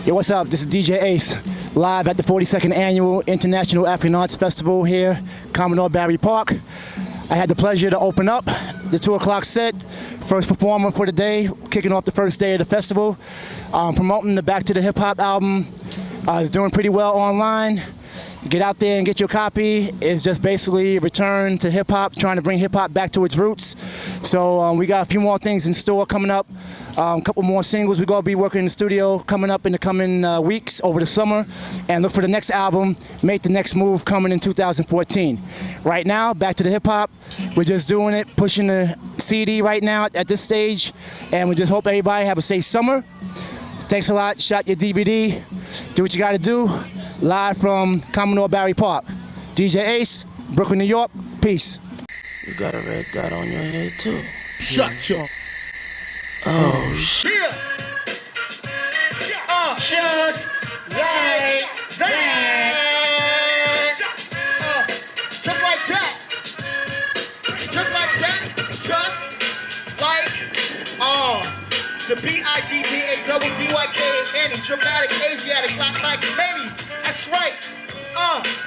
Yo, what's up? This is DJ Ace, live at the 42nd Annual International African Arts Festival here, Commodore Barry Park. I had the pleasure to open up the 2 o'clock set, first performer for the day, kicking off the first day of the festival, promoting the Back to the Hip Hop album. It's doing pretty well online. Get out there and get your copy. It's just basically a return to hip hop, trying to bring hip hop back to its roots. So we got a few more things in store coming up. A couple more singles. We're going to be working in the studio coming up in the coming weeks over the summer, and look for the next album, Make the Next Move, coming in 2014. Right now, Back to the Hip Hop, we're just doing it, pushing the CD right now at this stage, and we just hope everybody have a safe summer. Thanks a lot. Shot your DVD. Do what you got to do. Live from Commodore Barry Park. DJ Ace, Brooklyn, New York. Peace. You got a red dot on your head too. Shut your. Oh shit. Just like that. Just like that. Just like that. Just like the B-I-G-D-A-double-D-Y-K Annie, dramatic Asiatic, not like many. That's right.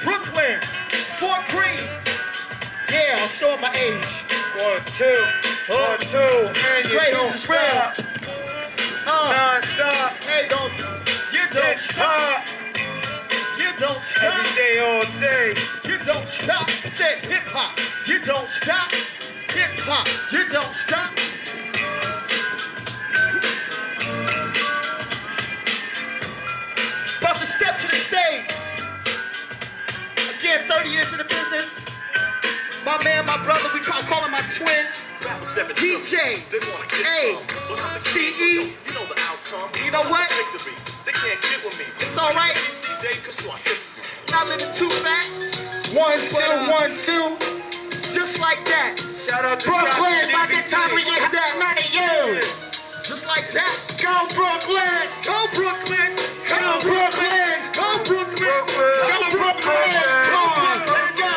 Brooklyn, Fort Greene. Yeah, I'll show my age. 1, 2, 1, 2, and you don't stop. Non-stop. Hey, you don't stop. You don't stop. Every day, all day. You don't stop. Said hip-hop. You don't stop. Hip-hop. You don't stop. About to step to the stage. Again, 30 years in the business. My man, my brother, I call him my twin. DJ, A-C-E. You know what? They can't get with me. It's alright. Not living too fat. 1, 2, 1, 2. Just like that. Shout out to Brooklyn. By the time we get that money, you. Just like that. Go Brooklyn. Go Brooklyn. Go Brooklyn. Go Brooklyn. Go Brooklyn. Come on. Let's go.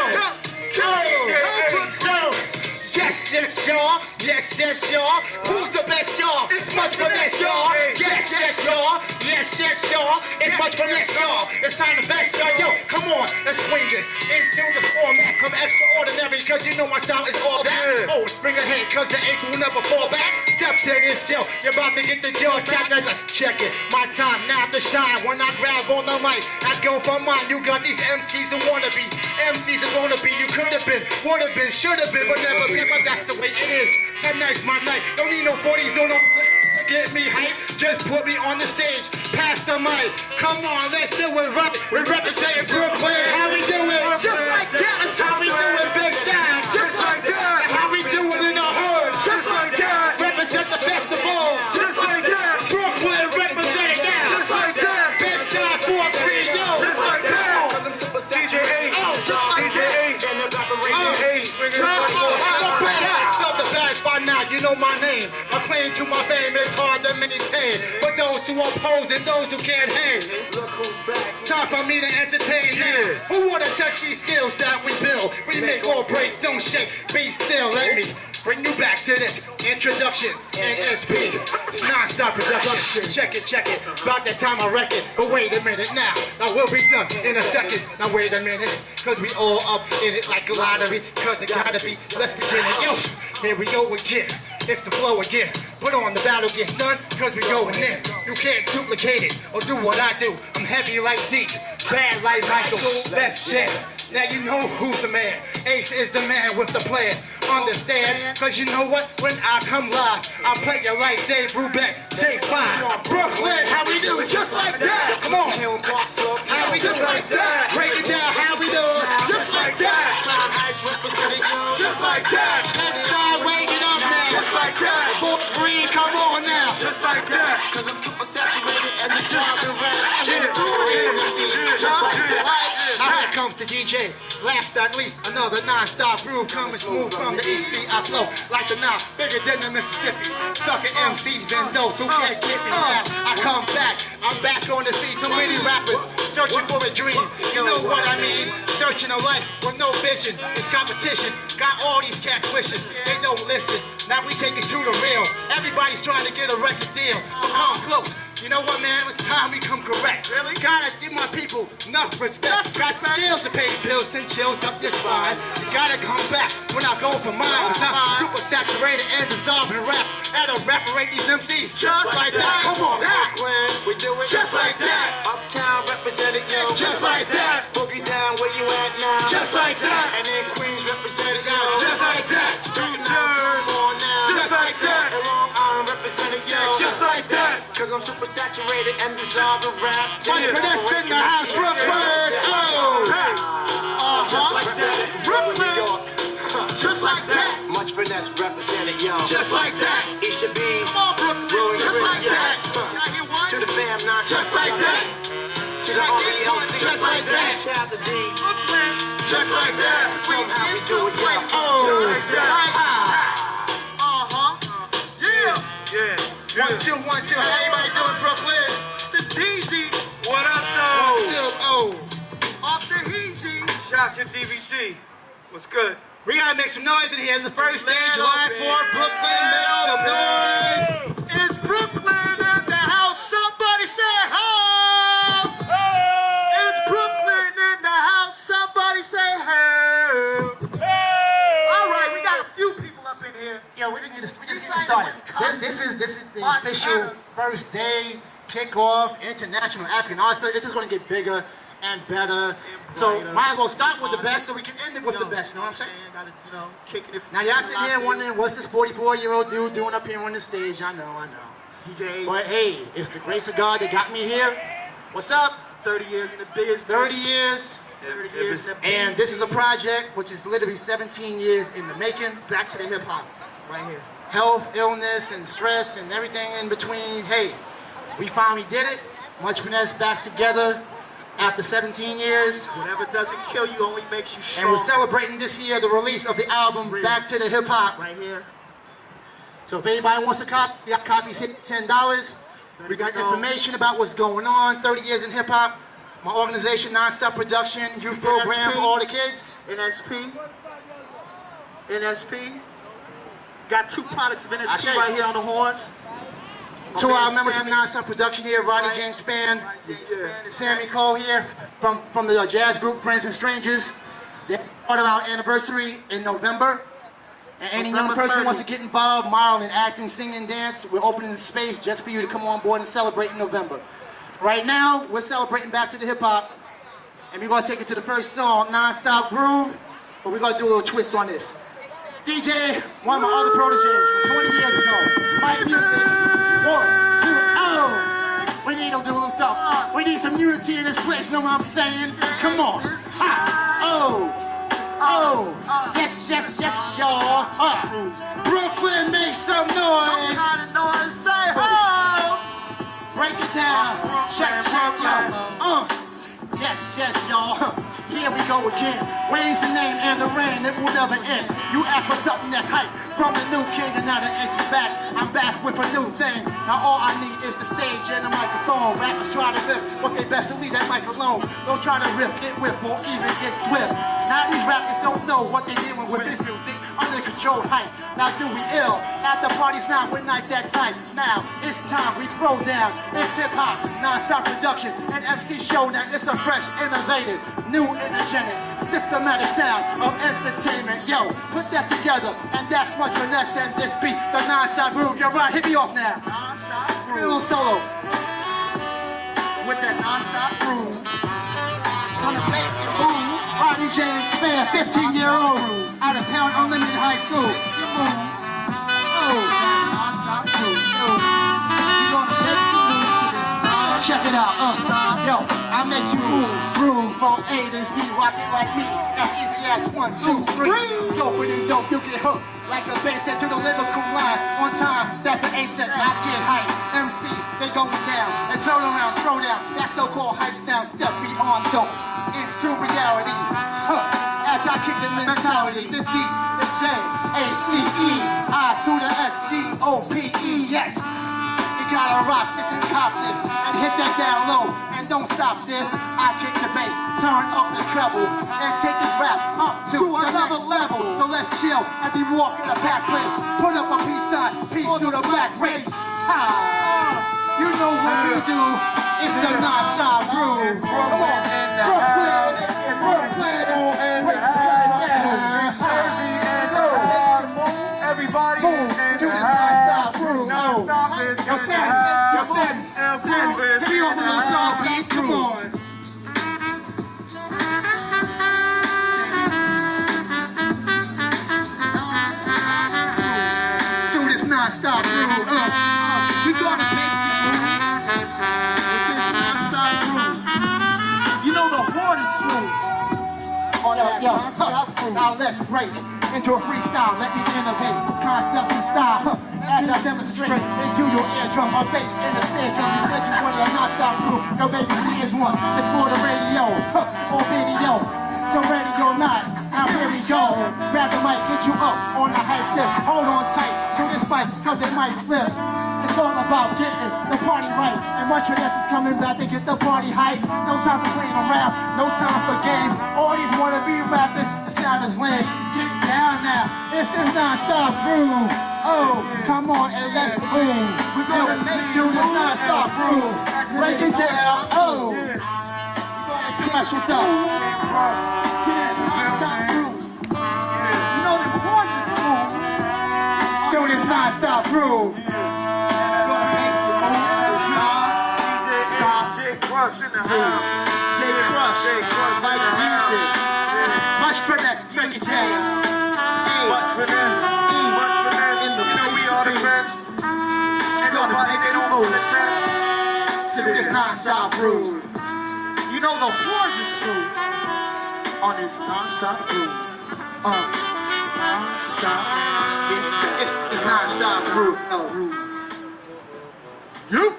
Yes, y'all. Yes, y'all. Who's the best, y'all? It's much for less, y'all. Yes, y'all. Yes, y'all. It's much for less, y'all. It's time to best, y'all. Yo, come on. Let's swing this into the format. Come extraordinary, cause you know my style is all that. Oh, spring ahead, cause the ace will never fall back. Step to this, yo. You're about to get the jaw tapped. Now let's check it. My time now to shine. When I grab on the mic, I go for mine. You got these MCs who wanna be. MCs are gonna be. You could have been, would have been, should have been, but never been. But that's the way it is. Tonight's my night. Don't need no 40s or no get me hype. Just put me on the stage. Pass the mic. Come on, let's do it right. We're representing Brooklyn. How we do it? Just like that. How we do it, Big Style. Just like that. How we do it in the hood. Just like that. Represent the best of all. Just like that. Brooklyn representing now. Just like that. Big Style, Fort Greene, yo. Just like that. DJ A. DJ A. By now, you know my name. My claim to my fame is hard than many pain. But those who oppose and those who can't hang, look who's back. Time for me to entertain now. Who wanna touch these skills that we build? We make or break, don't shake, be still. Let me bring you back to this introduction. NSP, non-stop production. Check it. About that time I reckon. But wait a minute now. I will be done in a second. Now wait a minute. Cause we all up in it like a lottery. Cause it gotta be. Let's begin it. Yo, here we go again. It's the flow again. Put on the battle gear, son. Cause we going in. You can't duplicate it or do what I do. I'm heavy like D. Bad like Michael. Let's jam. Now you know who's the man. Ace is the man with the plan. Understand? Cause you know what? When I come live, I play you like Dave Brubeck. Say fine. Brooklyn, how we do it? Just like that. Come on. How we just like that. Break it down. How we do it? Just like that. Just like that. Let's start waking up now. Just like that. Fort Greene, come on now. Just like that. Cause I'm super saturated and this time the rest. Just like that. Now here comes the DJ. Last but not least, another non-stop groove coming smooth from the EC. I flow like the Nile, bigger than the Mississippi. Sucker MCs and those who can't get me back. I come back, I'm back on the scene. Too many rappers searching for a dream. You know what I mean? Searching a life with no vision. It's competition. Got all these cats wishes. They don't listen. Now we take it to the real. Everybody's trying to get a record deal. So come close. You know what, man? It's time we come correct. Really? Gotta give my people enough respect. Got skills to pay bills and chills up this spine. You gotta come back when I go for mine. Cause I'm super saturated and dissolving rap. And I reparate these MCs just like that. Come on, Brooklyn, we do it just like that. Uptown represented, yo. Just like that. Boogie down where you at now. Just like that. And then Queens represented, yo. Just like that. Staten Island, come on now. Just like that. And Long Island represented, yo. Just like that. Cause I'm super saturated and dissolving rap. Money for this in the house, Brooklyn. Oh, hey. Just like that. Brooklyn. Just like that. Much finesse represented, yo. Just like that. It should be Come on, Brooklyn. rolling Just with like ya. that. Can I get one? To the fam, non Just like that. To the RBLC, Just like that. Shout out to D. Brooklyn. Just like that. Show 'em how we do it, yo. Oh, like that. Yeah. 1, 2, 1, 2. How everybody doing, Brooklyn? The DZ, what up, though? 1, 2, oh. Off the Heezy. Shout to DVD. What's good? We gotta make some noise in here. It's the first day, Little July bit. 4th. Brooklyn, make some noise. It's Brooklyn in the house. Somebody say ho! It's Brooklyn in the house. Somebody say ho! All right, we got a few people up in here. Yo, we just getting Inside started. Wisconsin. This is the Montana. official first day kickoff International African Arts Festival. This is gonna get bigger and better. So brighter. might as well start with the best so we can end it with the best. You know what I'm saying? Gotta, kicking it. Now y'all sitting here wondering what's this 44-year-old dude doing up here on the stage? I know. DJ, But hey, it's the grace of God that got me here. What's up? 30 years in the business. 30 years. 30 years in the And this is a project which is literally 17 years in the making. Back to the hip hop, right here. Health, illness, and stress, and everything in between. Hey, we finally did it. Much finesse back together after 17 years. Whatever doesn't kill you only makes you And strong. we're celebrating this year the release of the album Back to the Hip Hop. Right here. So if anybody wants to copy, we got copies hit $10. We got information about what's going on, 30 years in hip hop. My organization, Nonstop Production, youth program for all the kids. NSP. NSP. Got 2 products of NSP Okay. right here on the horns. Two of My our man members from Sammy. Nonstop Production here, Rodney James Spann, Yeah. Sammy Cole here from the jazz group Friends and Strangers. They're part of our anniversary in November. And any young November person 30. wants to get involved, modeling, acting, singing, dance, we're opening the space just for you to come on board and celebrate in November. Right now, we're celebrating Back to the Hip Hop, and we're gonna take it to the first song, Non-Stop Groove, but we're gonna do a little twist on this. DJ, one of my other proteges from 20 years ago, Mike Music, 1, 2, oh! We need him doing himself. We need some unity in this place, know what I'm saying? Come on. Ha! Oh! Oh! Yes, yes, yes, y'all. Brooklyn, make some noise. Say ho! Break it down. Check, y'all. Yes, yes, y'all. Here we go again. Raise the name and the rain, it will never end. You ask for something that's hype from the new king, and now the ace is back. I'm back with a new thing. Now all I need is the stage and the microphone. Rappers try to rip, but they best to leave that mic alone. Don't try to rip, get whipped, or even get swift. Now these rappers don't know what they dealing with this music. Under controlled hype. Now do we ill? At the party's not with nights that tight. Now it's time we throw down. It's hip hop, non-stop production, and MC showdown. It's a fresh, innovative, new, energetic, systematic sound of entertainment. Yo, put that together, and that's much finesse and this beat. The non-stop groove. You're right. Hit me off now. Give me a little solo with that non-stop groove. On the plate, boom. Rodney James Spann, 15-year-old, out of town, Unlimited High School. Boom. Oh, non-stop groove. You gonna get loose to this? Check it out. Yo, I make you move, groove from A to Z. Rock it like me. As easy as 1, 2, 3. Dope and dope, you get hooked. Like a bass set to the lyrical line. On time, that the A set, I get hype. MCs, they going down. And turn around, throw down. That so-called hype sound step beyond dope into reality. As I kick the mentality, the D, the J, A, C, E, I to the S, D, O, P, E, yes. You gotta rock this and cop this, and hit that down low, and don't stop this. I kick the bass, turn up the treble, and take this rap up to another level. So let's chill as we walk in a packed place. Put up a peace sign, peace to the black race. Ha! You know what we do. It's the non-stop groove. Come on. Everybody Boom. To this non-stop groove. Yo, Sam. Hit me off with a little song, please. Come on. To this non-stop groove. We gonna take you with this non-stop groove. You know the horn is smooth. Now let's break into a freestyle. Let me innovate concepts and style as I demonstrate into your eardrum. A bass in the snare drum. You said you wanted a non-stop groove. Yo, baby, here's one. It's for the radio or video. So ready or not, now here we go. Grab the mic, get you up on the hype tip. Hold on tight to this fight, cause it might slip. It's all about getting the party right. And much of this is coming back to get the party hype. No time for playing around, no time for games. All these wanna be rapping, the sound is lame. Get down now, it's the non-stop groove. Oh, come on and let's move. We're gonna do the non-stop groove. Break it down, oh. We're gonna crush yourself. To this non-stop groove. You know the horns is smooth. So this non-stop groove. in the house. J Crush, like music. Much finesse, make it jam. Much finesse, much finesse. In the you know we are the best. And nobody they don't know the test. To this non-stop groove. You know the horns is smooth on this non-stop groove. Non-stop. It's non-stop groove. You?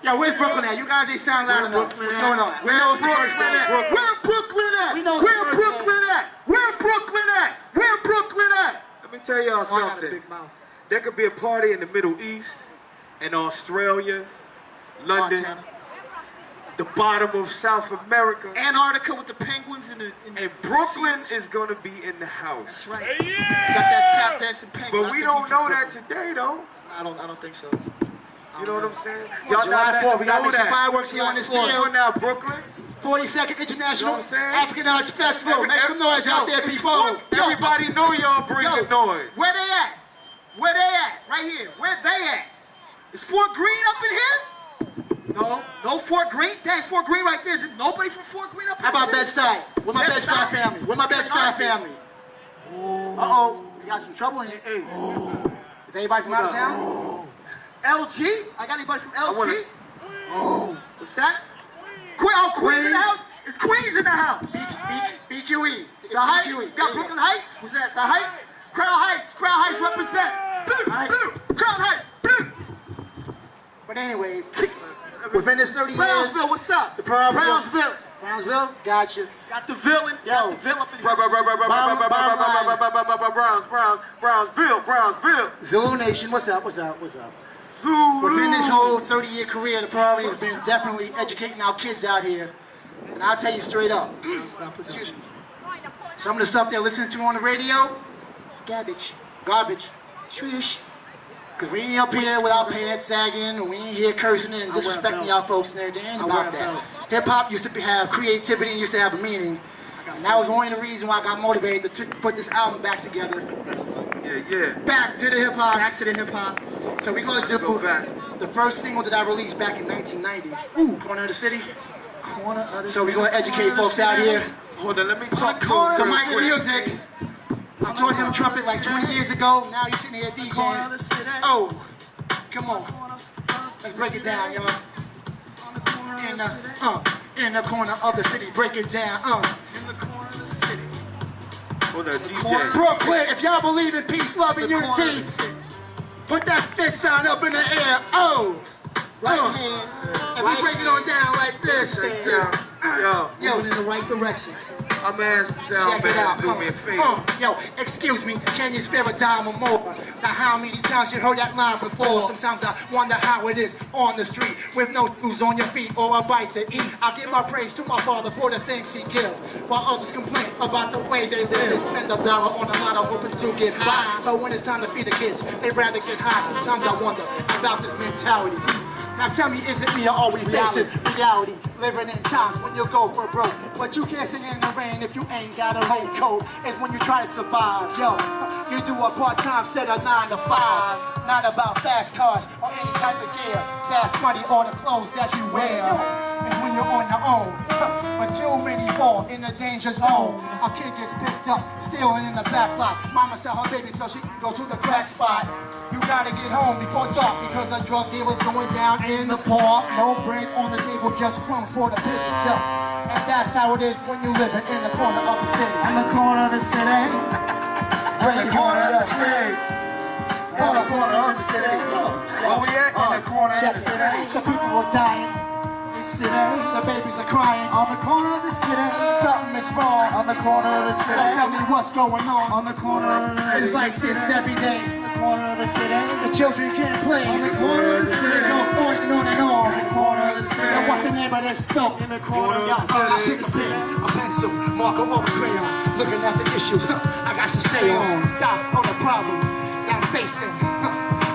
Yo, where's Brooklyn at? You guys ain't sound loud enough. What's going on? Where's Brooklyn at? Where Brooklyn at? We know Where Brooklyn at? Where Brooklyn at? Where Brooklyn at? Let me tell y'all something. There could be a party in the Middle East, in Australia, London, Montana. the bottom of South America, Antarctica with the penguins and Brooklyn is gonna be in the house. That's right. Got that tap dancing penguin. But we don't know that today, though. I don't think so. You know what I'm saying? Y'all July not 4th. We got know some that. fireworks here on this Come field. on now, Brooklyn. 42nd International You know what I'm saying? African Arts Festival. Make some noise out there, it's people. fun. Everybody know y'all bring the noise. Where they at? Where they at? Right here. Where they at? Is Fort Greene up in here? No Fort Greene. Dang, Fort Greene right there. Nobody from Fort Greene up in here? How about Bedside? Where my Bedside family? Where my Bedside family? Uh-oh. We got some trouble in here. Hey. Is anybody from out of town? LG? I got anybody from LG? What's that? Queens in the house? Is Queens in the house? BQE. The Heights? Got Brooklyn Heights? What's that? The Heights? Crown Heights represent. Crown Heights. But anyway, within this 30 years. Brownsville, what's up? The Brownsville, gotcha. Got the villain. Yo, the villain up in here. Brownsville. Zulu Nation, what's up? Zulu. Within this whole 30-year career, the priority has been definitely educating our kids out here. And I'll tell you straight up, excuse me, some of the stuff they're listening to on the radio, garbage, swish. Because we ain't up here with our pants sagging, and we ain't here cursing and disrespecting y'all folks and everything. Ain't about that. Hip-hop used to have creativity and used to have a meaning. And that was only the reason why I got motivated to put this album back together. Yeah. Back to the hip-hop. So we're going to do the first single that I released back in 1990. Corner of the City. So we're going to educate folks out here. Hold on, let me talk So Michael Music, I taught him trumpet like 20 years ago. Now he's sitting here DJing. Oh, come on. Let's break it down, y'all. In the corner of the city, break it down. In the corner of the city. Hold on, DJ. Brooklyn, if y'all believe in peace, love, and unity, put that fist sign up in the air. Right hand. And we break it on down like this. Yo, in the right direction. I'm asking sound man to do me a favor. Yo, excuse me, can you spare a dime or more? Now how many times you heard that line before? Sometimes I wonder how it is on the street with no shoes on your feet or a bite to eat. I give my praise to my father for the things he gives, while others complain about the way they live. They spend $1 on a lot of hoping to get by, but when it's time to feed the kids, they rather get high. Sometimes I wonder about this mentality. Now tell me, is it me or are we facing reality? Living in times when you go for broke, but you can't sing in the rain if you ain't got a raincoat. It's when you try to survive, yo. You do a part-time instead of 9 to 5. Not about fast cars or any type of gear. Fast money or the clothes that you wear. It's when you're on your own, but too many fall in the danger zone. A kid gets picked up, stealing in the back lot. Mama sell her baby so she can go to the crack spot. You gotta get home before dark because the drug dealer's going down in the park. No bread on the table, just crumbs for the pigeons, yo. And that's how it is when you live in the corner of the city. In the corner of the city. In the corner of the city. In the corner of the city. Where we at? In the corner of the city. The people are dying. The babies are crying on the corner of the city. Something is wrong on the corner of the city. Tell me what's going on the corner of the city. It's like this every day. On the corner of the city. The children can't play on the corner of the city. It goes on and on and on. The corner of the city. And what's the name of this song? In the corner of the city. I pick a pen, a pencil, marker or a crayon. Looking at the issues, I got to stay on. Stop on the problems that I'm facing.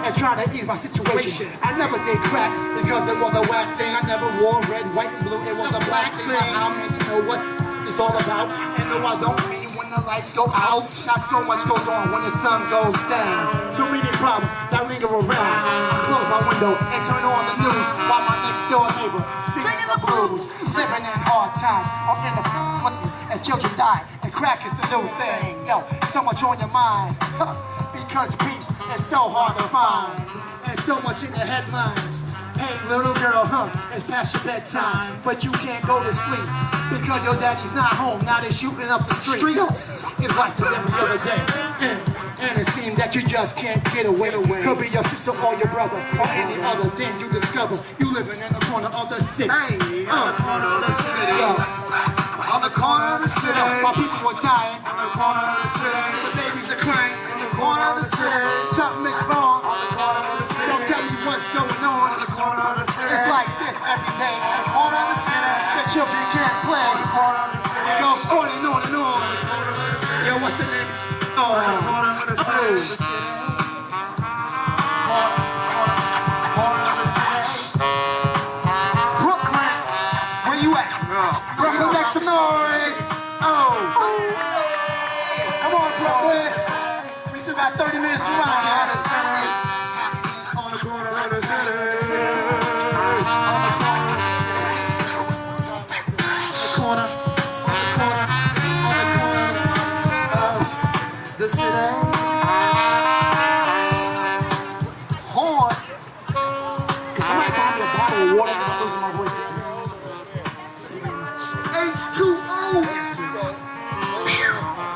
And trying to ease my situation. I never did crack because it was a whack thing. I never wore red, white, and blue. It was a black thing. I mean, you know what it's all about. And no, I don't mean when the lights go out. Not so much goes on when the sun goes down. Too many problems that linger around. I close my window and turn on the news while my next door neighbor singing the blues. Living in hard times. I'm in the and children die. And crack is the new thing. Yo, so much on your mind. Because peace is so hard to find. And so much in the headlines. Hey little girl, it's past your bedtime. But you can't go to sleep because your daddy's not home. Now they're shooting up the street. It's like this every other day. And it seems that you just can't get away. Could be your sister or your brother or any other. Then you discover you living in the corner of the city. On the corner of the city. On the corner of the city. While people are dying. On the corner of the city. The babies are crying. In the corner of the city. Something is wrong. On the corner of the city. Don't tell me what's going on. In the corner of the city. It's like this every day. In the corner of the city. The children can't play. On the corner of the city. It goes on and on and on. On the corner of the city. Yo, what's the name? Oh, on the corner of the city. Corner of the city. Brooklyn, where you at? Brooklyn, make some noise. Oh. Come on, Brooklyn. We still got 30 minutes to run here. On the corner of the city. On the corner of the city. On the corner. On the corner. On the corner of the city. Horns. Can somebody buy me a bottle of water? I'm losing my voice. H2O.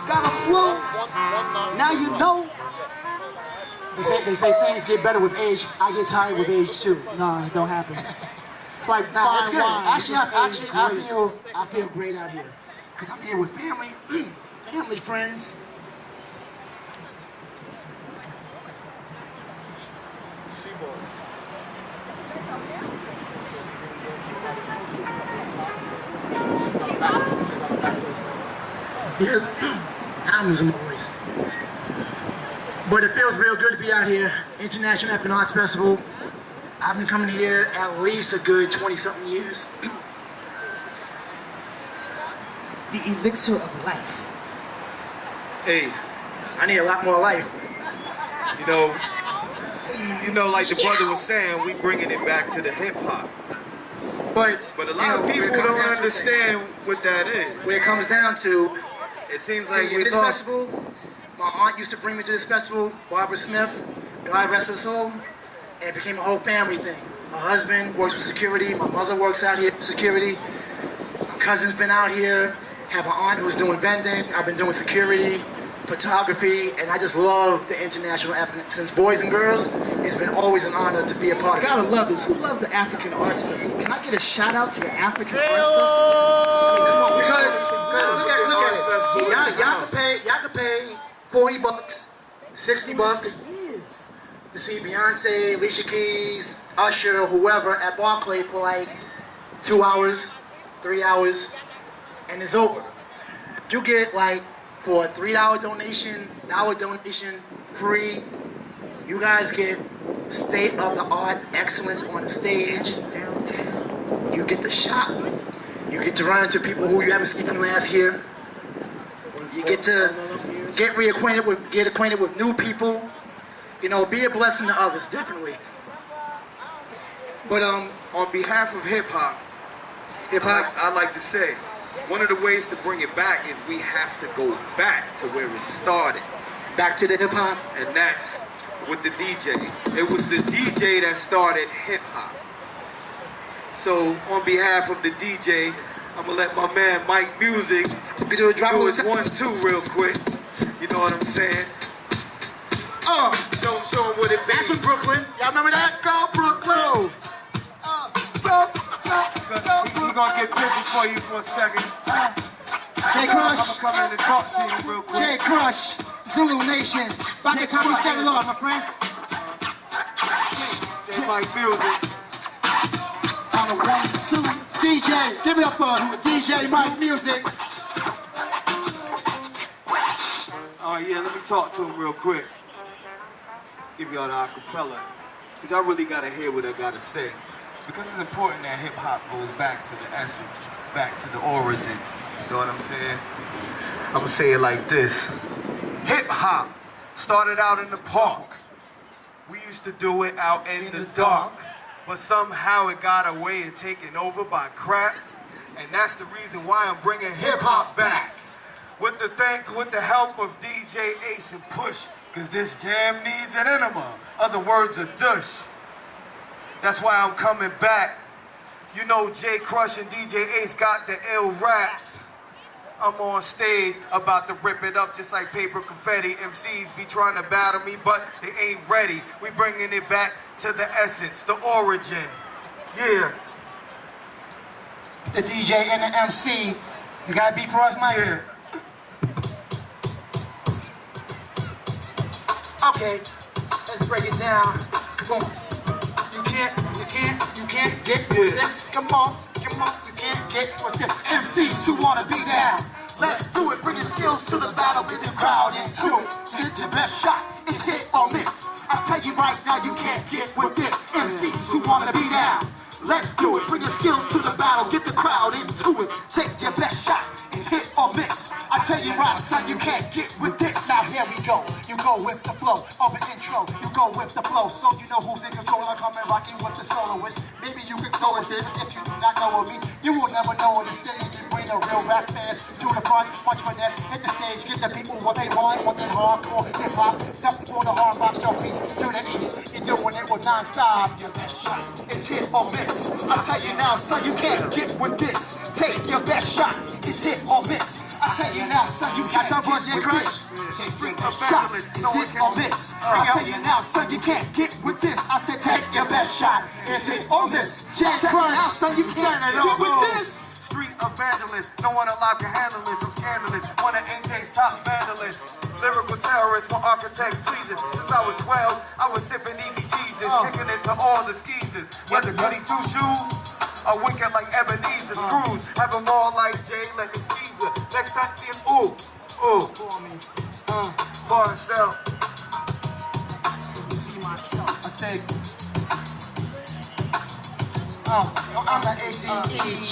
Got a flow. Now you know. They say things get better with age. I get tired with age too. No, it don't happen. It's like it's good. Actually, I feel great out here because I'm here with family, family, friends. Because I'm losing my voice. But it feels real good to be out here. International African Arts Festival. I've been coming here at least a good 20-something years. The elixir of life. Hey, I need a lot more life. you know, like the brother was saying, we bringing it back to the hip hop. But a lot of people don't understand what that is. Where it comes down to, It seems like see, we this lost. festival, my aunt used to bring me to this festival, Barbara Smith, God rest her soul, and it became a whole family thing. My husband works with security, my mother works out here with security, my cousin's been out here, have an aunt who's doing vending, I've been doing security, photography, and I just love the International African, since boys and girls, it's been always an honor to be a part of it. Gotta love this. Who loves the African Arts Festival? Can I get a shout out to the African Arts Festival? I mean, come on, Because look at it. Y'all can pay $40, $60 to see Beyonce, Alicia Keys, Usher, whoever at Barclay for like 2 hours, 3 hours, and it's over. You get like for a $3 donation, $1 donation, free. You guys get state-of-the-art excellence on the stage. Downtown. You get the shot. You get to run into people who you haven't seen from last year. You get to get acquainted with new people. You know, be a blessing to others, definitely. But on behalf of hip hop, I'd like to say, one of the ways to bring it back is we have to go back to where it started. Back to the hip hop. And that's with the DJ. It was the DJ that started hip hop. So on behalf of the DJ, I'm gonna let my man Mike Music do his 1-2 real quick. You know what I'm saying? Show him what it be. That's from Brooklyn. Y'all remember that? Go Brooklyn. We're gonna get busy for you for a second. Jay Crush. I'm gonna come in and talk to you real quick. Jay Crush. Zulu Nation. Back at time we set it off, my friend. Jay Mike Music. On the 1-2. DJ, give it up for DJ Mike Music. Oh yeah, let me talk to him real quick. Give y'all the acapella. Because I really gotta hear what I gotta say. Because it's important that hip hop goes back to the essence, back to the origin. You know what I'm saying? I'm gonna say it like this. Hip hop started out in the park. We used to do it out in the dark. But somehow it got away and taken over by crap. And that's the reason why I'm bringing hip hop back. With the help of DJ Ace and Push. Because this jam needs an enema. Other words, a dush. That's why I'm coming back. You know Jay Crush and DJ Ace got the ill raps. I'm on stage about to rip it up just like paper confetti. MCs be trying to battle me, but they ain't ready. We bringing it back to the essence, the origin. Yeah. The DJ and the MC. You got a beat for us, Mike? Yeah. Okay, let's break it down. Come on. You can't get with this. Come on, you can't get with this. MCs who wanna be down. Let's do it, bring your skills to the battle, with the crowd into it. Get your best shot, it's hit or miss. I tell you right now, you can't get with this. MCs who wanna be down. Let's do it, bring your skills to the battle, get the crowd into it. Take your best shot, it's hit or miss. I tell you right, son, you can't get with this. Now here we go, you go with the flow. Of an intro, you go with the flow. So you know who's in control. I come and rocking with the soloist. Maybe you can throw at this if you do not know of me. You will never know it. Instead, you can bring the real rap fans to the front. Punch finesse, hit the stage, give the people what they want that hardcore hip hop. Something for the hard rock showpiece to the east. You're doing it with non-stop. Your best shot is hit or miss. I tell you now, son, you can't get with this. Take your best shot, it's hit or miss. I tell you now, son, you can't get with this. Take your shot, it's hit or miss. I tell you now, son, you can't get with this. I said, take your best shot, it's hit or miss. Jay Crush, son, you can't get with this. Street evangelist, no one alive can handle it. I'm scandalous, one of NJ's top vandalists. Lyrical terrorist, my architect pleases. Since I was 12, I was sipping easy Jesus, kicking it to all the skeezers. Whether goody two shoes, or wicked like Ebenezer Scrooge. Have them all like Jay, like a skeezer. Next time is ooh, for me, for himself. I said, I'm the ACE,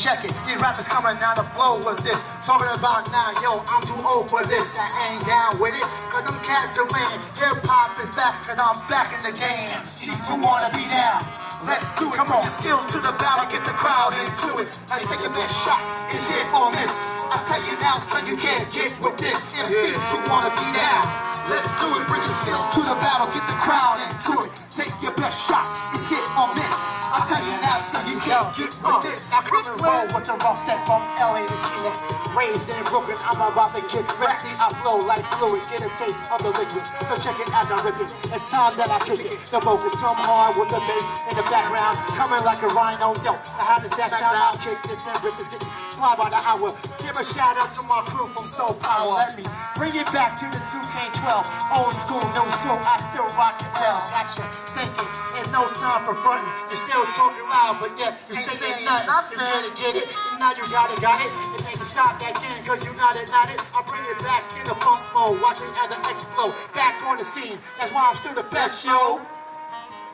check it. These rappers coming down the flow with this. Talking about now, yo, I'm too old for this. I ain't down with it, cause them cats are lame. Hip hop is back, and I'm back in the game. MCs who wanna be down. Let's do it. Come on, your skills to the battle, get the crowd into it. Now take your best shot, it's hit or miss. I tell you now, son, you can't get with this. MCs who wanna be down. Let's do it, bring your skills to the battle, get the crowd into it. Take your best shot, it's hit or miss. I tell you now, son, you can't get with this. I come and roll with the rough step from LA to Chino. Raised in Brooklyn, I'm about to get crazy. I flow like fluid, get a taste of the liquid. So check it as I rip it. It's time that I kick it. The vocals come hard with the bass in the background, coming like a rhino. Yo, how does that sound? I'll kick this and rip this, getting fly by the hour. Give a shout out to my crew from Soul Power. Let me bring it back to the 2K12. Old school, new school, I still rock it well. Gotcha, thinking, and no time for fronting. You're still talking loud, but yet you saying nothing. You get it, and now you got it. It ain't stop that game, cause you not it. I bring it back in the funk mode, watching other explode. Back on the scene, that's why I'm still the best, yo.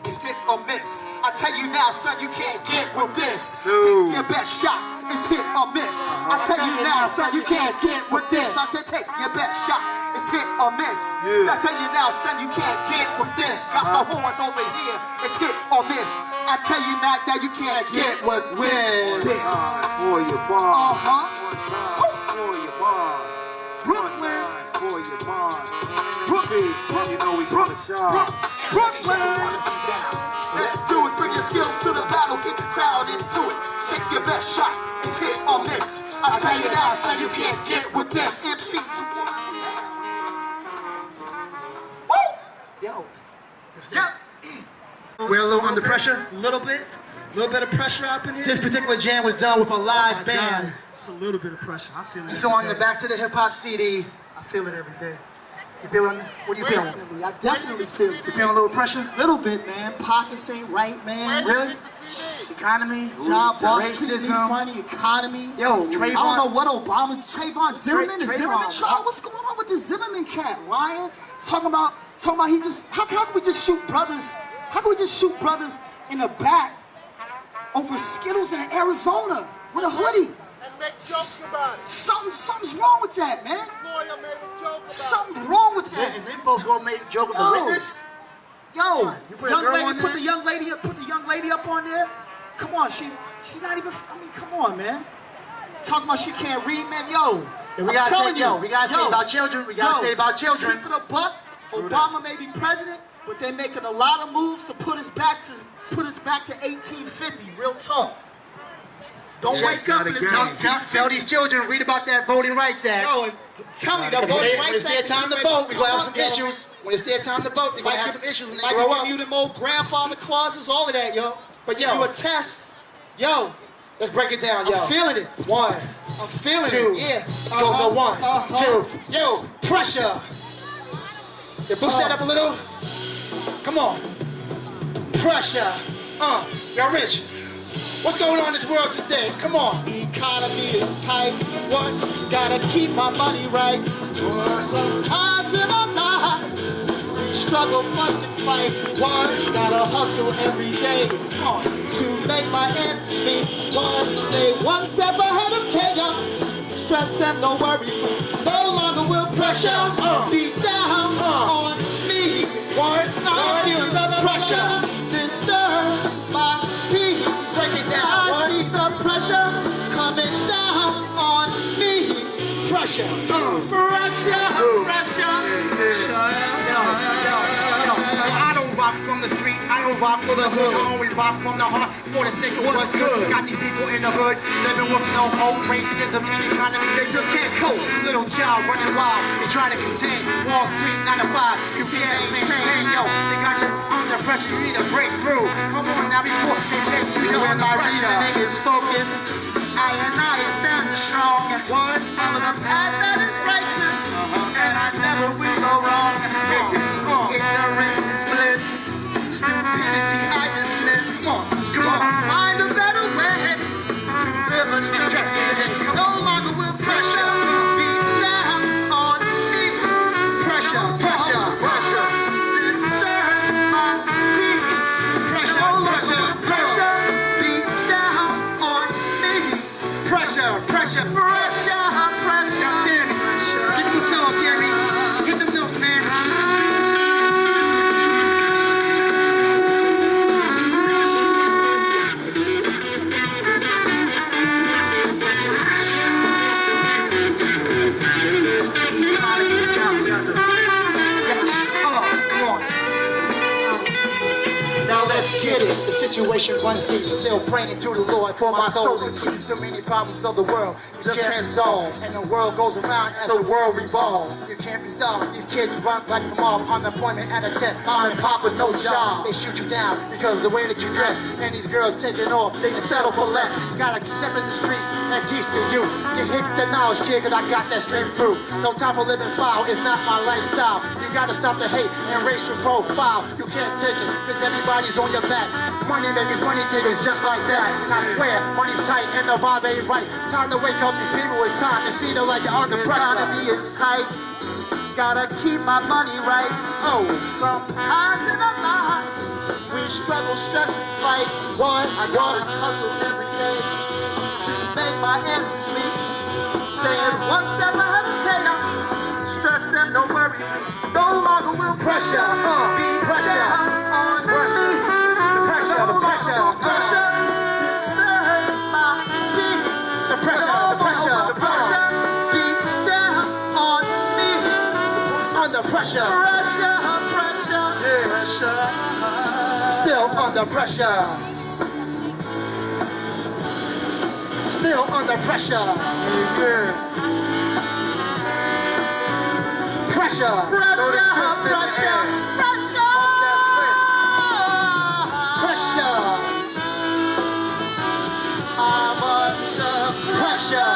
It's it's hit or miss. I tell you now, son, you can't get with this. No. Take your best shot, it's hit or miss. I tell you now, son, you can't get with this. I said, take your best shot, it's hit or miss. I tell you now, son, you can't get with this. Got my horns over here, it's hit or miss. I tell you now that you can't get with this. For your bar. For your bar. Brooklyn. For your bar. Brooklyn. You know we gonna shine. Brooklyn. Let's do it. Bring your skills to the battle. Get the crowd into it. Take your best shot. It's hit or miss. I tell you now, son, you can't get with this. MC. Woo! Yo. Yeah. We're a little under pressure. A little bit of pressure up in here. This particular jam was done with a live band. It's a little bit of pressure. I feel it. It's on the Back to the Hip Hop CD. I feel it every day. You feeling? What are you feeling? I definitely feel it. You feeling a little pressure? Little bit, man. Pockets ain't right, man. Really? Economy? Job loss, treating me Racism? funny, economy. Yo, I don't know Trayvon. what Obama, Trayvon Zimmerman, is Trayvon. Zimmerman trial? What's going on with this Zimmerman cat, Ryan? Talking about he just, how can we just shoot brothers? How can we just shoot brothers in the back over Skittles in Arizona with a hoodie? And make jokes about it. Something's wrong with that, man. Lawyer made a joke about Something wrong with that. And them folks gonna make joke of the Yo. witness? Yo, You put a girl on put there? the young lady up on there. Come on, she's not even. I mean, come on, man. Talking about she can't read, man. Yo, And we I'm gotta telling say, you, we gotta say about children. We gotta say about children. Keep it a buck. Obama may be president, but they're making a lot of moves to put us back to 1850. Real talk. Don't wake up in this Tell these children, read about that Voting Rights Act. Yo, and tell me the When voting it's rights their act time to is vote, we gonna have some yo. issues. When it's their time to vote, they're gonna have some issues when they Might grow give up. you them old grandfather clauses, all of that, yo. But yo. You a test, yo. Let's break it down, yo. I'm feeling it. One, I'm feeling two, it. Yeah. goes a one, Uh-huh. two. Yo, pressure. You boost that up a little. Come on. Pressure. Yo, Rich. What's going on in this world today? Come on. Economy is tight. What? Gotta keep my money right. Sometimes in our lives, we struggle, fuss and fight. One, gotta hustle every day to make my ends meet. One, stay one step ahead of chaos. Stress them, don't worry. No longer will pressure be down on me. One, I feel the pressure disturb my peace. Break it down. I see the pressure coming down on me. Pressure. I don't rock from the street, I don't rock for the hood. I only rock from the heart for the sake of what's good. Got these people in the hood living with no hope, racism, and economy. They just can't cope. Little child running wild, they trying to contain. Wall Street 9 to 5, you can't maintain. Yo, they got you under pressure, you need a breakthrough. Come on now, before they take you When under my pressure. reasoning is focused, I stand strong. One, follow the path that is righteous, and I never will go wrong. Ignorance is bliss, stupidity I dismiss. Come on, find a better way to live a stress. No longer will pressure be down on me. Pressure. Disturb my peace. No longer will pressure be down on me. Pressure. Yo, Sammy, get them songs, Sammy. Get them notes, man. Come on. Now let's get it. The situation runs deep, still praying to the Lord for my soul to keep. Too many problems of the world you just can't solve, and the world goes around as the world revolves. You can't be solved. These kids run like from all unemployment at a 10. Mom and pop with no job. They shoot you down because of the way that you dress, and these girls taking off. They settle for less. Gotta step in the streets and teach the youth. You hit the knowledge, kid, 'cause I got that straight through. No time for living foul. It's not my lifestyle. You gotta stop the hate and racial profile. You can't take it 'cause everybody's on your back. Money makes money takers just like that. And I swear, money's tight and the vibe ain't right. Time to wake up these people. It's time to see the light. You're under pressure. Economy is tight. Gotta keep my money right. Sometimes in our lives, we struggle, stress, and fights. One, I gotta hustle every day to make my ends meet. Staying one step ahead of chaos. Stress them, don't worry. No longer will pressure be pressure on pressure. The pressure, the pressure, the pressure. Disturb my peace. The pressure, the pressure, the pressure. Beat down on me. Under pressure. Pressure, pressure. Yeah, pressure. Still under pressure. Still under pressure. Yeah. Pressure. Pressure. Pressure. Pressure. Pressure. I'm under pressure.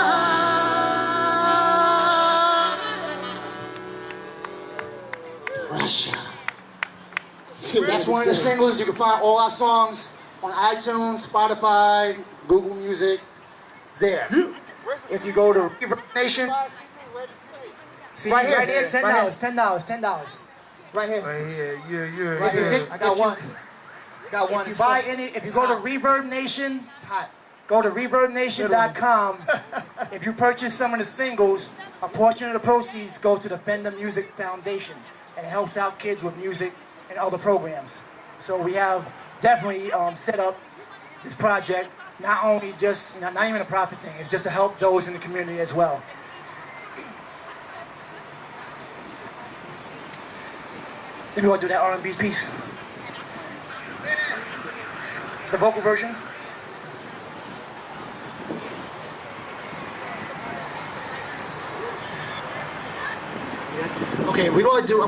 Pressure. That's one of the singles. You can find all our songs on iTunes, Spotify, Google Music. It's there. If you go to Reverb Nation, see right here, $10, $10. Right here. Right here, yeah. Right here. I got one. Got one. If you buy any, if you go to Reverb Nation, it's hot. Go to ReverbNation.com. If you purchase some of the singles, a portion of the proceeds go to the Fender Music Foundation, and it helps out kids with music and other programs. So we have definitely set up this project, not only just, not even a profit thing, it's just to help those in the community as well. Maybe we'll do that R&B piece. The vocal version. Okay, I'm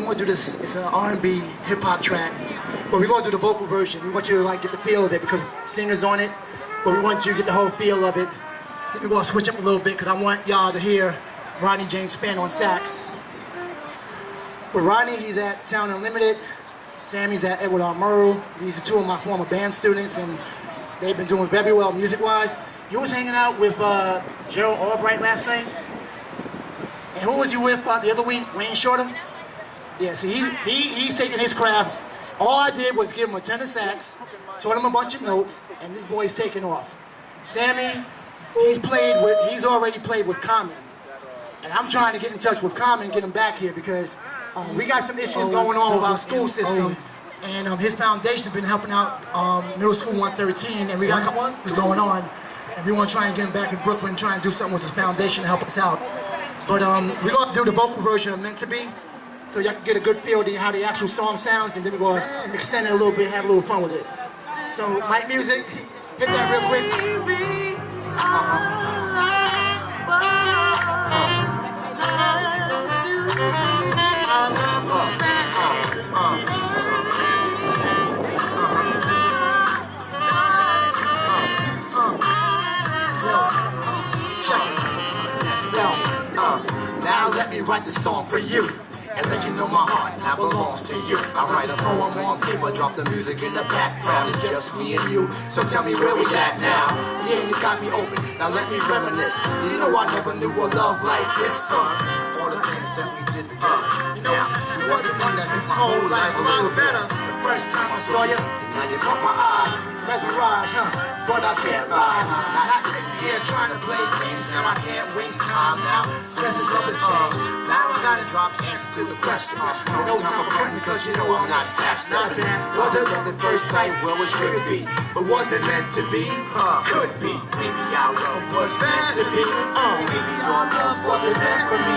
gonna do this, it's an R&B hip-hop track, but we're gonna do the vocal version. We want you to like get the feel of it because singers on it, but we want you to get the whole feel of it. Then we're gonna switch up a little bit because I want y'all to hear Ronnie James Spann on sax. But Ronnie, he's at Town Unlimited. Sammy's at Edward R. Murrow. These are two of my former band students and they've been doing very well music-wise. You was hanging out with Gerald Albright last night? And who was you with the other week? Wayne Shorter? Yeah, so he's taking his craft. All I did was give him a tenor sax, taught him a bunch of notes, and this boy's taking off. Sammy, he's already played with Common. And I'm trying to get in touch with Common and get him back here because we got some issues going on with our school system. And his foundation's been helping out Middle School 113, and we got a couple things going on. And we want to try and get him back in Brooklyn, try and do something with his foundation to help us out. But we're going to do the vocal version of Meant to Be, so y'all can get a good feel of how the actual song sounds, and then we're going to extend it a little bit, have a little fun with it. So, Mike Music, hit that real quick. Now let me write the song for you and let you know my heart now belongs to you. I write a poem on paper, drop the music in the background. It's just me and you, so tell me where we at now. Yeah, you got me open, now let me reminisce. You know I never knew a love like this, son. All the things that we did together. You know, you were the one that made my whole life a little better. The first time I saw you, now you caught my eye. Mesmerized, but I can't lie. Not sitting here trying to play games, now I can't waste time now. Since his love has changed, now I gotta drop answers to the question. No time for because you know I'm not fast. Was it love at first sight? Well, it should be. But was it meant to be? Could be. Maybe our love was meant to be. Maybe your love wasn't meant for me.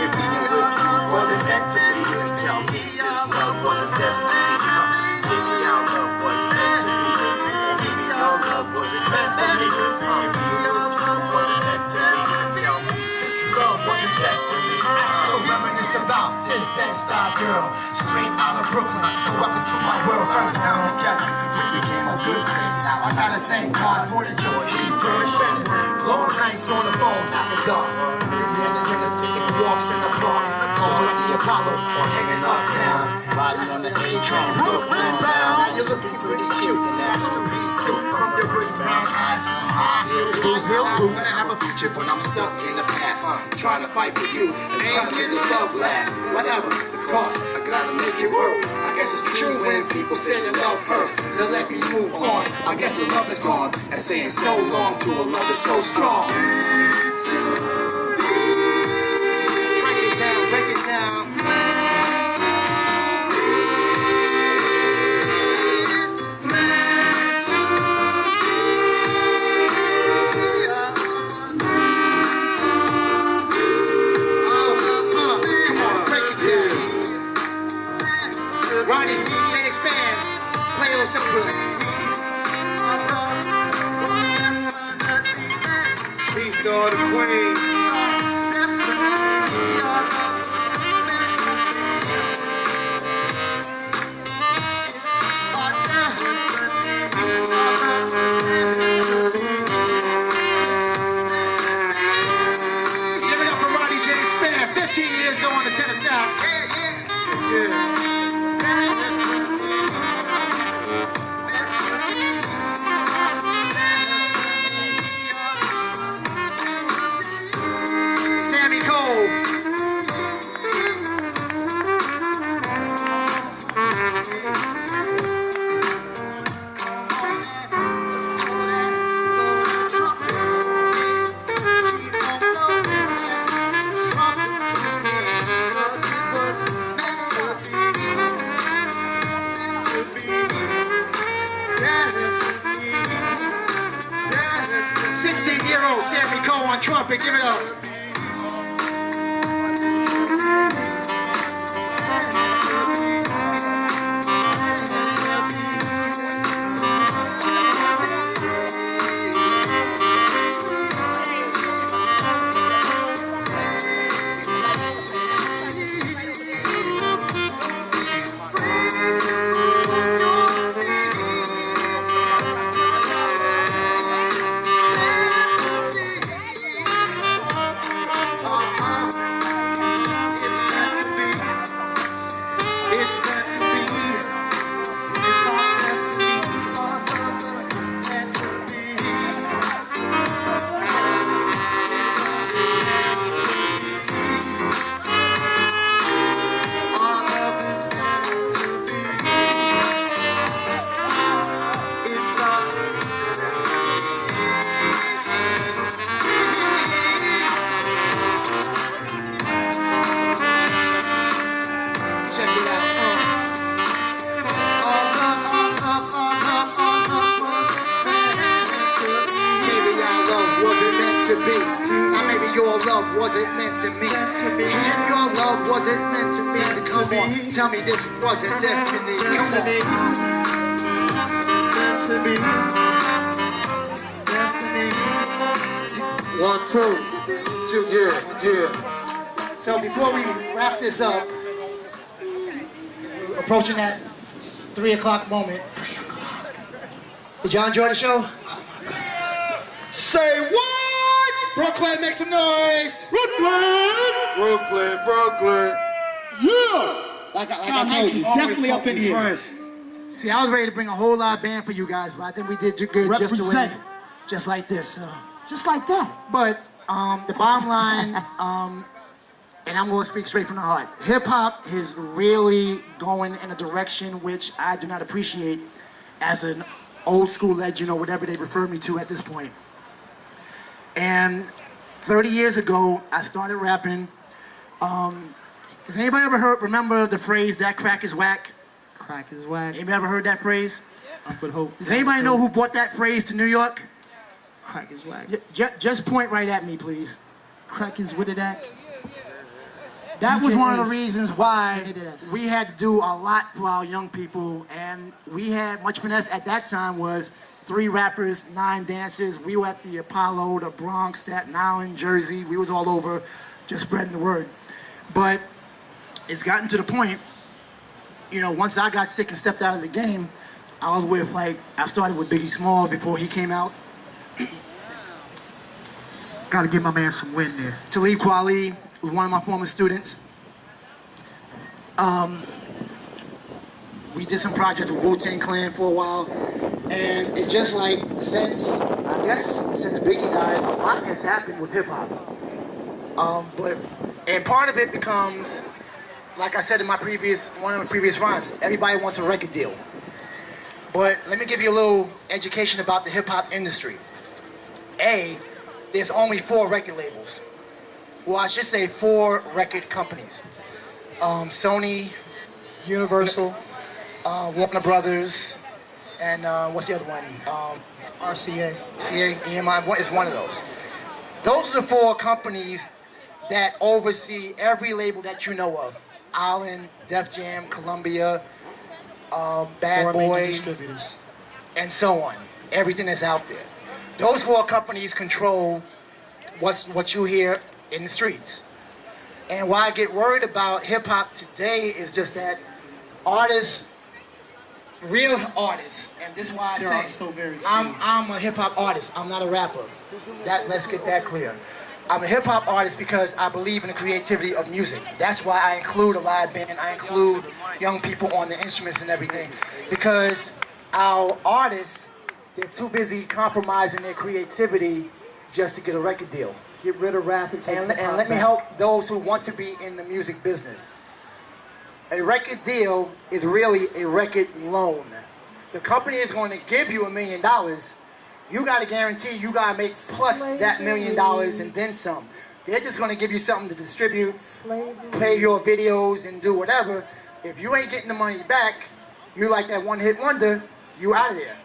If we knew it wasn't meant to be, then tell me this love was its destiny. Maybe our love was meant to be. Maybe your love wasn't meant for me. If you knew it wasn't meant to be, then tell me this love wasn't destiny. I still reminisce about this best-style girl, straight out of Brooklyn. So welcome to my world. First time together, we became a good thing. Now I gotta thank God for the joy he first spent. Long nights on the phone after dark. We're in the dinner, taking walks in the park, calling the Apollo or hanging uptown. By the on the A-train, Brooklyn bound. Now you're looking pretty cute, and that's a suit from your pretty brown eyes to my high heel boots. But I have a future, but I'm stuck in the past, trying to fight for you and trying to make this love last. Whatever the cost, I gotta make it work. I guess it's true when people say that love hurts. They let me move on. I guess the love is gone, and saying so long to a love that's so strong. Break it down, break it down. Ronnie C. J. Span, play a little simple. Peace to all the queens. Give it up for Ronnie J. Span, 15 years on the tenor sax. Yeah. Sammy Cole. Sammy Cole on trumpet, give it up. Now maybe your love wasn't meant to me. And if your love wasn't meant to be, then come on, tell me this wasn't destiny. Come on. Destiny. 1, 2. Yeah. So before we wrap this up, approaching that 3 o'clock moment. Did y'all enjoy the show? Say what? Brooklyn, make some noise! Brooklyn. Yeah! Like I told you, definitely up in here. See, I was ready to bring a whole lot of band for you guys, but I think we did good just the way, just like this. Just like that. But the bottom line, and I'm going to speak straight from the heart, hip-hop is really going in a direction which I do not appreciate as an old school legend or whatever they refer me to at this point. And 30 years ago, I started rapping. Has anybody ever remember the phrase, that crack is whack? Crack is whack. Anybody ever heard that phrase? I would hope. Does anybody know who brought that phrase to New York? Crack is whack. Just point right at me, please. Crack is with it at. That was one of the reasons why TJS. we had to do a lot for our young people, and we had Much Finesse at that time was 3 rappers, 9 dancers. We were at the Apollo, the Bronx, Staten Island, Jersey. We was all over just spreading the word. But it's gotten to the point, you know, once I got sick and stepped out of the game, I was with I started with Biggie Smalls before he came out. Gotta give my man some wind there. Talib Kweli was one of my former students. We did some projects with Wu-Tang Clan for a while. And it's just like since Biggie died, a lot has happened with hip hop. And part of it becomes, like I said in one of my previous rhymes, everybody wants a record deal. But let me give you a little education about the hip hop industry. There's only 4 record labels. Well, I should say 4 record companies. Sony, Universal, Warner Brothers, and what's the other one? RCA. EMI is one of those. Those are the 4 companies that oversee every label that you know of. Island, Def Jam, Columbia, Bad Boy, distributors, and so on. Everything that's out there. Those 4 companies control what you hear in the streets. And why I get worried about hip hop today is just that artists, real artists, and this is why I say I'm a hip hop artist. I'm not a rapper. Let's get that clear. I'm a hip hop artist because I believe in the creativity of music. That's why I include a live band. I include young people on the instruments and everything, because our artists, they're too busy compromising their creativity just to get a record deal. Get rid of rap and take And let me help those who want to be in the music business. A record deal is really a record loan. The company is going to give you $1 million. You got to guarantee you got to make plus that $1 million and then some. They're just going to give you something to distribute, play your videos and do whatever. If you ain't getting the money back, you like that one-hit wonder, you out of there.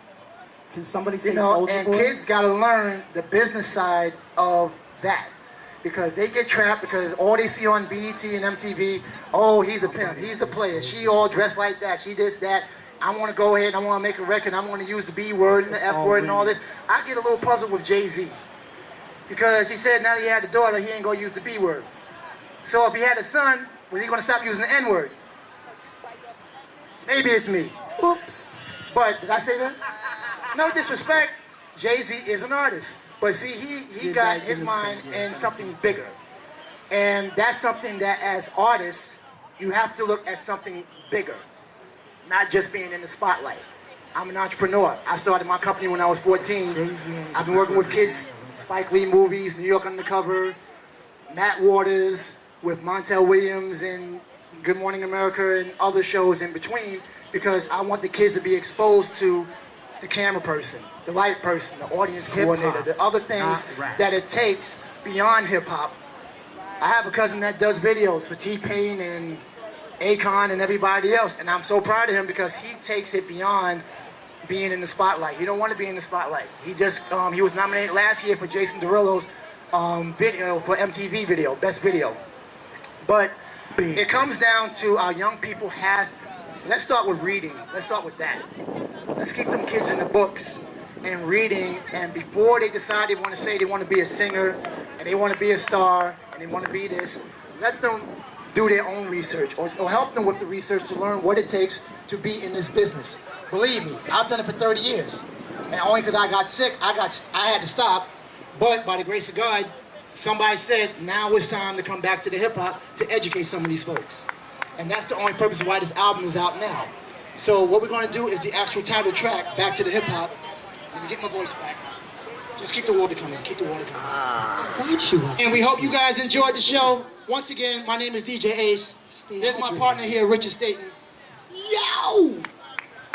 Can somebody say Soulja Soulja Boy? Boy? Kids got to learn the business side of that, because they get trapped because all they see on BET and MTV, oh, he's a pimp, he's a player, she all dressed like that, she this, that. I want to go ahead and I want to make a record, I want to use the B word and the F word and all this. I get a little puzzled with Jay-Z, because he said now that he had a daughter, he ain't going to use the B word. So if he had a son, was he going to stop using the N word? Maybe it's me. Oops. But did I say that? No disrespect, Jay-Z is an artist. But see, he got his mind in something bigger. And that's something that as artists, you have to look at something bigger. Not just being in the spotlight. I'm an entrepreneur. I started my company when I was 14. I've been working with kids, Spike Lee movies, New York Undercover, Matt Waters, with Montel Williams and Good Morning America and other shows in between, because I want the kids to be exposed to the camera person, the light person, the audience coordinator, the other things that it takes beyond hip-hop. I have a cousin that does videos for T-Pain and Akon and everybody else, and I'm so proud of him because he takes it beyond being in the spotlight. He don't want to be in the spotlight. He just, he was nominated last year for Jason Derulo's video, for MTV video, best video. But it comes down to our young people let's start with reading. Let's start with that. Let's keep them kids in the books and reading, and before they decide they want to say they want to be a singer and they want to be a star and they want to be this, let them do their own research or help them with the research to learn what it takes to be in this business. Believe me, I've done it for 30 years. And only because I got sick, I had to stop. But by the grace of God, somebody said, now it's time to come back to the hip hop to educate some of these folks. And that's the only purpose of why this album is out now. So what we're going to do is the actual title track, Back to the Hip Hop. Let me get my voice back. Just keep the water coming, keep the water coming. I got you. And we hope you guys enjoyed the show. Once again, my name is DJ Ace. There's my partner here, Richard Staten. Yo!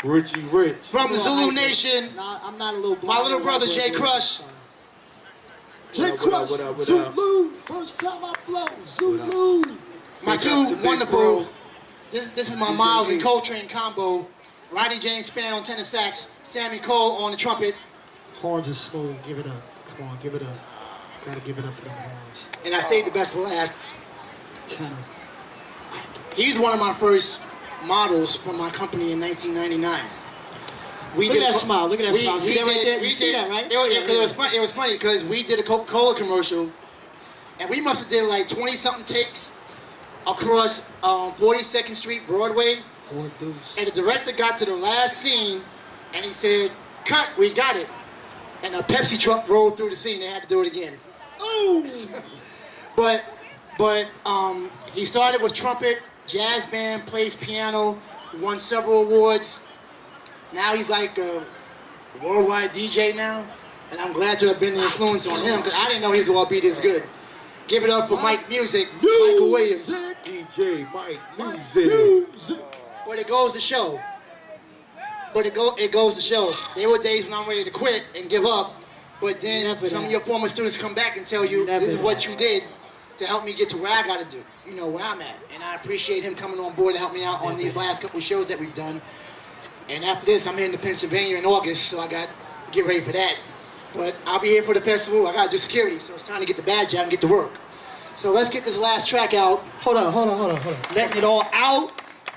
Richie Rich. From the Zulu Nation, I'm not a little my little brother Jay Crush. Jay Crush, Zulu, first time I flow, Zulu. My two wonderful, this is my Miles and Coltrane combo. Rodney James Spann on tenor sax, Sammy Cole on the trumpet. Horns are smooth, give it up. Come on, give it up. Gotta give it up for them horns. And I saved the best for last. Tenor. He's one of my first models from my company in 1999. Look at that smile, look at that smile. See that right there? You see that, right? It was funny because we did a Coca-Cola commercial, and we must have did like 20-something takes across 42nd Street, Broadway. And the director got to the last scene, and he said, "Cut, we got it." And a Pepsi truck rolled through the scene. They had to do it again. Ooh. but he started with trumpet, jazz band, plays piano, won several awards. Now he's like a worldwide DJ now, and I'm glad to have been the influence on him because I didn't know he was gonna be this good. Give it up for Mike Music, Michael Williams. DJ Mike Music. But it goes to show. It goes to show. There were days when I'm ready to quit and give up, but then some of your former students come back and tell you this is what you did to help me get to where I gotta do. You know where I'm at, and I appreciate him coming on board to help me out on these last couple shows that we've done. And after this, I'm heading to Pennsylvania in August, so I got to get ready for that. But I'll be here for the festival. I got to do security, so it's time to get the badge out and get to work. So let's get this last track out. Hold on. Letting it all out.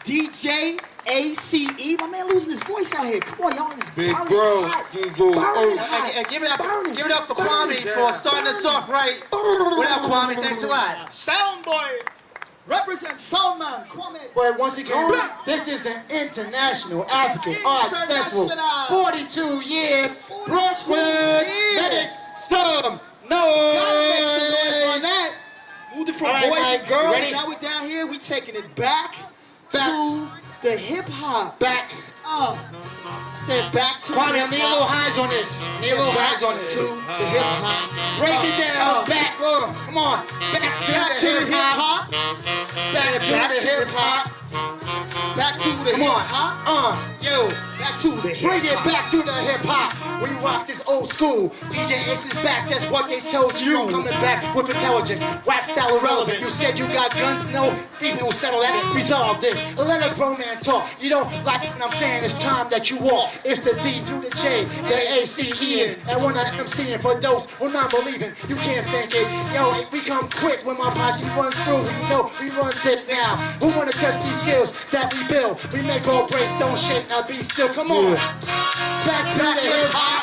DJ ACE. My man losing his voice out here. Come on, y'all in this Big burning bro, hot. DJ Burning ACE. hot. Give it up for Kwame for starting us off right. What up, Kwame? Thanks a lot. Soundboy. Represent Soundman. Kwame. But once again, this is the International African Arts Festival. 42 years. Brooklyn. Make some noise. Moved it from All right, boys Mike, and girls. ready? Now we down here. We taking it back to the hip hop. Back. Said back to Kwame, the I need a little highs on this. Need a little highs on this. to the hip hop. Break it down. Back. Come on. Back to the hip hop. Back to the hip hop. Back to the Come hip on. hop. Yo. Back to the hip hop. Bring it back to the hip hop. We rock this old school. DJ Ace is back. That's what they told you. Coming back with intelligence. Wax style irrelevant. You said you got guns. No. People will settle that. Resolve this. Let a grown man talk. You don't like it when I'm saying it's time that you walk. It's the D to the J, the ACE. And when I'm seeing for those who not believing, you can't think it. Yo, we come quick when my posse runs through. You know we run thick now. We wanna test these skills that we build. We make or break, don't shake, now be still. Come on. Back to the hip hop.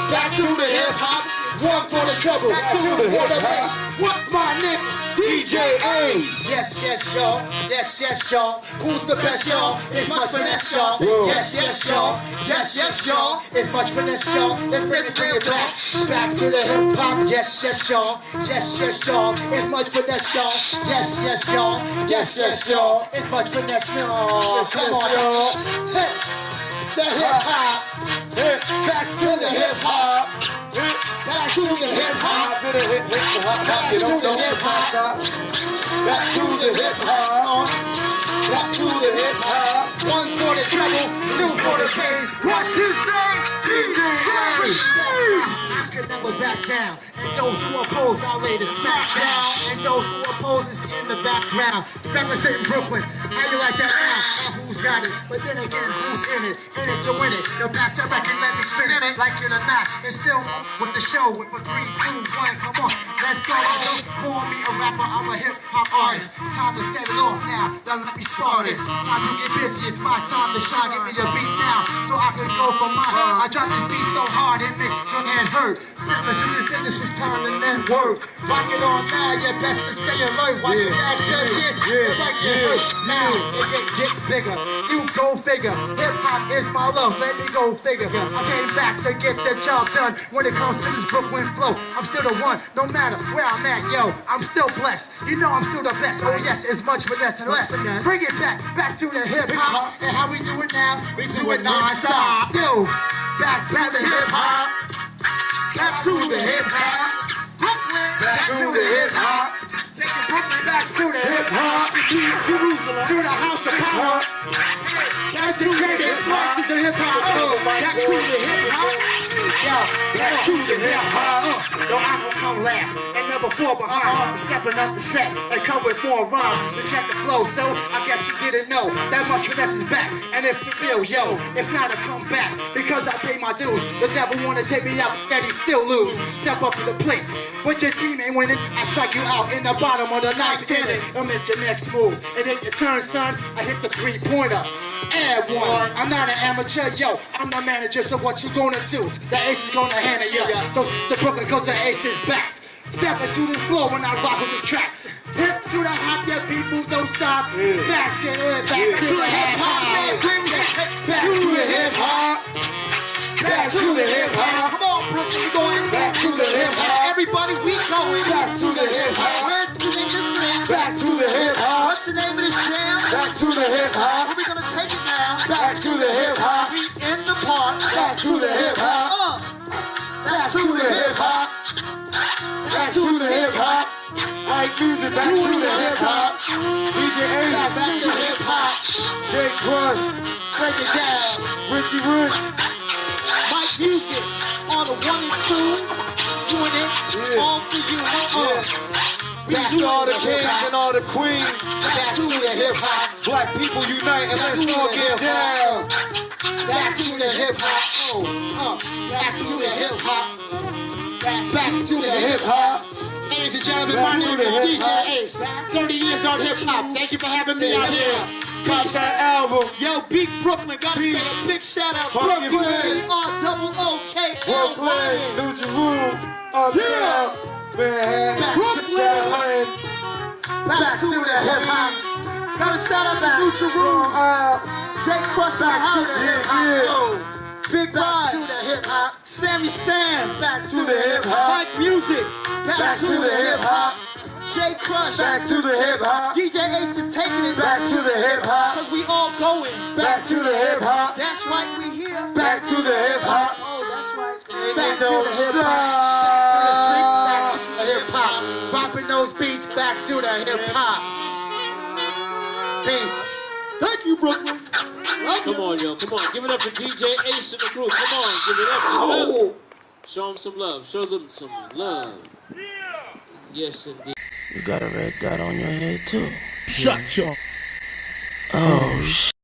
Back to the hip hop. One for the trouble. Back to the hip hop. What's my name? DJ Ace. Yes, y'all. Yes, y'all. Who's the best, y'all? It's much finesse, y'all. Yes, y'all. Yes, y'all. It's much finesse, y'all. Let's bring it back. Back to the hip hop. Yes, y'all. Yes, y'all. It's much finesse, y'all. Yes, y'all. Yes, y'all. It's much finesse, y'all. Come on, y'all. Hey. The hip hop. Back to the hip hop. Back to the hip hop. Back to the hip hop. Back to the hip hop. Back to the hip hop. Back to the hip hop. One for the trouble, two for the bass. What's his name? DJ Ace. I could never back down. And those who oppose, I'll lay the smack down. And those who oppose is in the background. Representing Brooklyn. How you like that now? Who's got it? But then again, who's in it? In it to win it. The pass that record, let me spin it. Like it or not. And still with the show with a 3, 2, 1. Come on, let's go. Don't call me a rapper, I'm a hip hop artist. Time to set it off now. Then let me spark this. Time to get busy. It's my time to shine. Give me a beat now, so I can go for my heart. I drop this beat so hard it makes your hand hurt. Stepping through the thing, this was time to network. Rock it on now, you best to stay alert. Watch your accent here, like it hurt. Now it get bigger. You go figure. Hip hop is my love. Let me go figure. I came back to get the job done. When it comes to this Brooklyn flow, I'm still the one. No matter where I'm at, yo, I'm still blessed. You know I'm still the best. Oh yes, it's much for less and less. Bring it back to the hip hop. And how we do it now? We do it non-stop. Yo, back to the hip hop. Back to the hip hop. Back to the hip hop. Take the Brooklyn back to the hip hop. To the house of power. Back to the hip hop. To the hip hop. Back to the hip hop. Yo, back to the hip hop. Yo, I'm gonna come last and never fall behind. I'm stepping up the set and come with more rhymes. So check the flow. So I guess you didn't know that much finesse is back. And it's the real, yo. It's not a comeback because I pay my dues. The devil wanna take me out and he still lose. Step up to the plate. But your team ain't winning. I strike you out in the bottom of the ninth inning. I'll make your next move. And hit your turn, son. I hit the 3-pointer. Add one. I'm not an amateur, yo. I'm the manager, so what you gonna do? The ace is gonna handle you. So the Brooklyn goes, the ace is back. Step into this flow when I rock with this track. Hip to the hop, yeah, people don't stop. Back to the hip hop. Back to the hip hop. Back to the hip hop. Come on, Brooklyn, we going Back to the hip hop. Everybody, we going Back to the hip hop. Where's the name of this thing? Back to the hip hop. What's the name of this jam? Back to the hip hop. What we gonna Back to the hip hop. Back to the hip hop. Back to the hip hop. Like music, back to the hip hop. DJ Ace, back to hip hop. Jay Crush, break it down. Richie Rich, Mike Houston on the 1 and 2, doing it all for you. Back to all the kings and all the queens. Back to the hip hop. Black people unite and let's all get down. Back to the hip hop. Back to the hip hop. Back to the hip hop. Ladies and gentlemen, my name is DJ Ace. 30 years on hip hop. Thank you for having me out here. Got that album. Yo, Beat Brooklyn. Gotta say a big shout out. Brooklyn. B-R-O-O-K-L. Brooklyn. New Jerusalem. Uptown. Manhattan. Brooklyn. Back to the hip hop. Gotta shout out to New Jerusalem. Jake Crush in the house. Big Back to the hip hop. Sammy Sam. Back to the hip hop. Mike Music. Back to the hip hop. Jay Crush. Back to the hip hop. DJ Ace is taking it back to the hip hop. Cause we all going back to the hip hop. That's right, we here. Back to the hip hop. Oh, that's right. Back to the hip hop. Back to the streets. Back to the hip hop. Dropping those beats. Back to the hip hop. Peace. Thank you, Brooklyn. Come on, yo. Come on. Give it up for DJ Ace and the crew. Come on. Give it up. Give it up. Show them some love. Show them some love. Yes, indeed. You got a red dot on your head too. Shut your. Oh, shit.